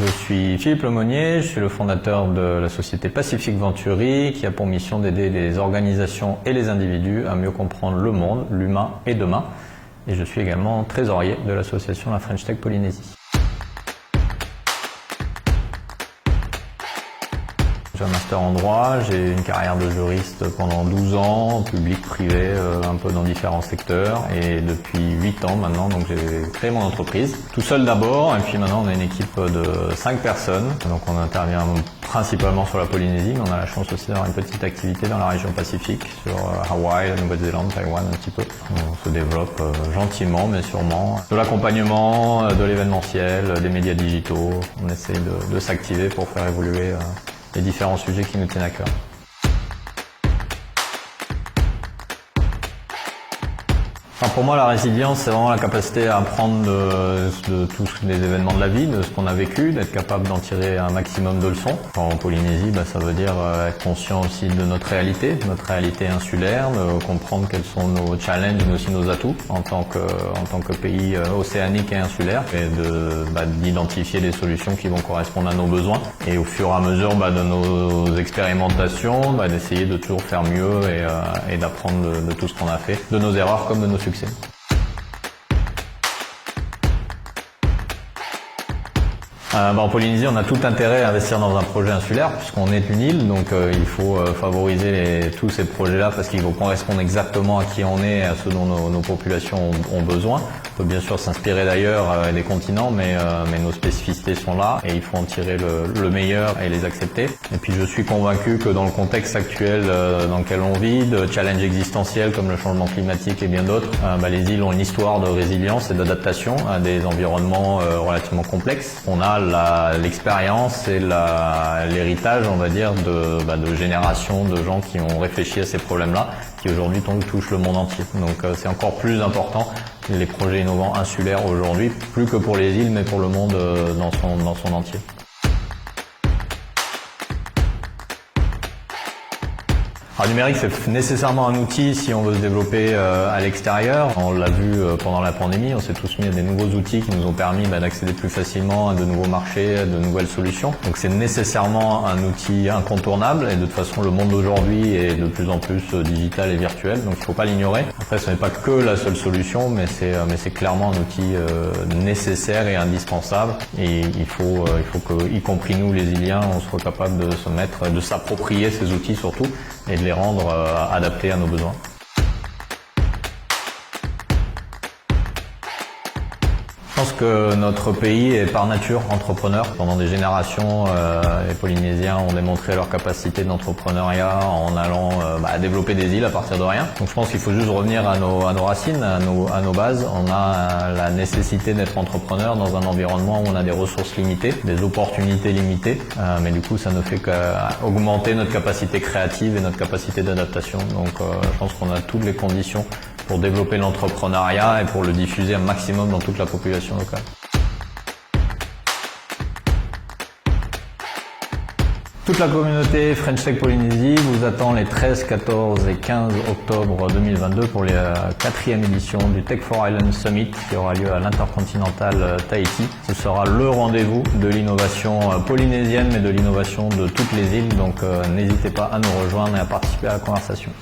Je suis Philippe Lemonnier, je suis le fondateur de la société Pacific Venturi qui a pour mission d'aider les organisations et les individus à mieux comprendre le monde, l'humain et demain. Et je suis également trésorier de l'association La French Tech Polynésie. J'ai un master en droit, j'ai une carrière de juriste pendant 12 ans, public, privé, un peu dans différents secteurs. Et depuis 8 ans maintenant, donc j'ai créé mon entreprise. Tout seul d'abord, et puis maintenant on a une équipe de 5 personnes. Donc on intervient principalement sur la Polynésie, mais on a la chance aussi d'avoir une petite activité dans la région Pacifique, sur Hawaï, la Nouvelle-Zélande, Taïwan un petit peu. On se développe gentiment mais sûrement. De l'accompagnement, de l'événementiel, des médias digitaux. On essaie de s'activer pour faire évoluer les différents sujets qui nous tiennent à cœur. Enfin, pour moi, la résilience, c'est vraiment la capacité à apprendre de tous les événements de la vie, de ce qu'on a vécu, d'être capable d'en tirer un maximum de leçons. En Polynésie, ça veut dire être conscient aussi de notre réalité insulaire, de comprendre quels sont nos challenges, mais aussi nos atouts en tant que pays océanique et insulaire, et d'identifier des solutions qui vont correspondre à nos besoins. Et au fur et à mesure de nos expérimentations, d'essayer de toujours faire mieux et d'apprendre de tout ce qu'on a fait, de nos erreurs comme de nos succès. En Polynésie, on a tout intérêt à investir dans un projet insulaire puisqu'on est une île, donc il faut favoriser tous ces projets-là parce qu'ils vont correspondre exactement à qui on est et à ce dont nos populations ont besoin. On peut bien sûr s'inspirer d'ailleurs des continents, mais nos spécificités sont là et il faut en tirer le meilleur et les accepter. Et puis je suis convaincu que dans le contexte actuel dans lequel on vit, de challenges existentiels comme le changement climatique et bien d'autres, les îles ont une histoire de résilience et d'adaptation à des environnements relativement complexes. On a l'expérience et l'héritage, on va dire, de générations de gens qui ont réfléchi à ces problèmes-là, qui aujourd'hui touchent le monde entier. Donc c'est encore plus important les projets innovants insulaires aujourd'hui, plus que pour les îles, mais pour le monde dans son entier. Le numérique, c'est nécessairement un outil si on veut se développer à l'extérieur. On l'a vu pendant la pandémie, on s'est tous mis à des nouveaux outils qui nous ont permis d'accéder plus facilement à de nouveaux marchés, à de nouvelles solutions. Donc c'est nécessairement un outil incontournable et de toute façon le monde d'aujourd'hui est de plus en plus digital et virtuel, donc il ne faut pas l'ignorer. Après ce n'est pas que la seule solution, mais c'est clairement un outil nécessaire et indispensable et il faut que, y compris nous les Iliens, on soit capable de s'approprier ces outils surtout et de les rendre adaptés à nos besoins. Je pense que notre pays est par nature entrepreneur. Pendant des générations, les Polynésiens ont démontré leur capacité d'entrepreneuriat en allant développer des îles à partir de rien. Donc je pense qu'il faut juste revenir à nos racines, à nos bases. On a la nécessité d'être entrepreneur dans un environnement où on a des ressources limitées, des opportunités limitées, mais du coup ça ne fait qu'augmenter notre capacité créative et notre capacité d'adaptation. Donc je pense qu'on a toutes les conditions pour développer l'entrepreneuriat et pour le diffuser un maximum dans toute la population locale. Toute la communauté French Tech Polynésie vous attend les 13, 14 et 15 octobre 2022 pour la 4e édition du Tech for Island Summit qui aura lieu à l'Intercontinental Tahiti. Ce sera le rendez-vous de l'innovation polynésienne mais de l'innovation de toutes les îles, donc n'hésitez pas à nous rejoindre et à participer à la conversation.